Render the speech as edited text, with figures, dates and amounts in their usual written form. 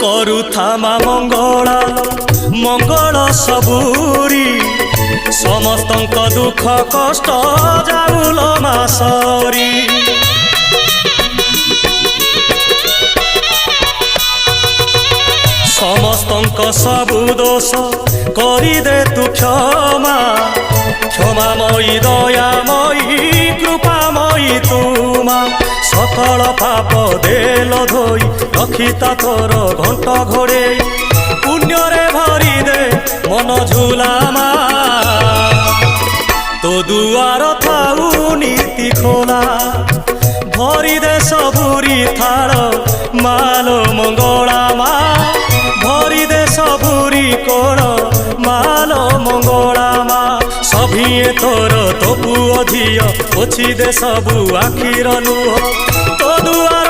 କରୁଥାମା ମଙ୍ଗଳା ମଙ୍ଗଳ ସବୁରି ସମସ୍ତଙ୍କ ଦୁଃଖ କଷ୍ଟ ଯାଉଲ ମା ସରି। ସମସ୍ତଙ୍କ ସବୁ ଦୋଷ କରିଦେ ତୁ କ୍ଷମା କ୍ଷମାମୟୀ ଦୟାମୟୀ କୃପାମୟୀ ତୁମା ସକଳ ପାପ ଦେଲ ଧୋଇ ରଖିତା ତୋର ଘଣ୍ଟ ଘୋଡ଼େଇ ପୁଣ୍ୟରେ ଭରିଦେ ମନ ଝୁଲାମା ତୋ ଦୁଆର ଥାଉ ନୀତି ଖୋଲା ଭରିଦେ ସବୁରି ଥାଳ ମାଲୋ ମଙ୍ଗଳା ମା ଭରିଦେ ସବୁରି କୋଳ ମାଲୋ ମଙ୍ଗଳା ମା ସଭିଏ ତୋର ତୋ ପୁଅ ଝିଅ ପୋଛି ଦେ ସବୁ ଆଖିର ଲୁହ ତୋ ଦୁଆର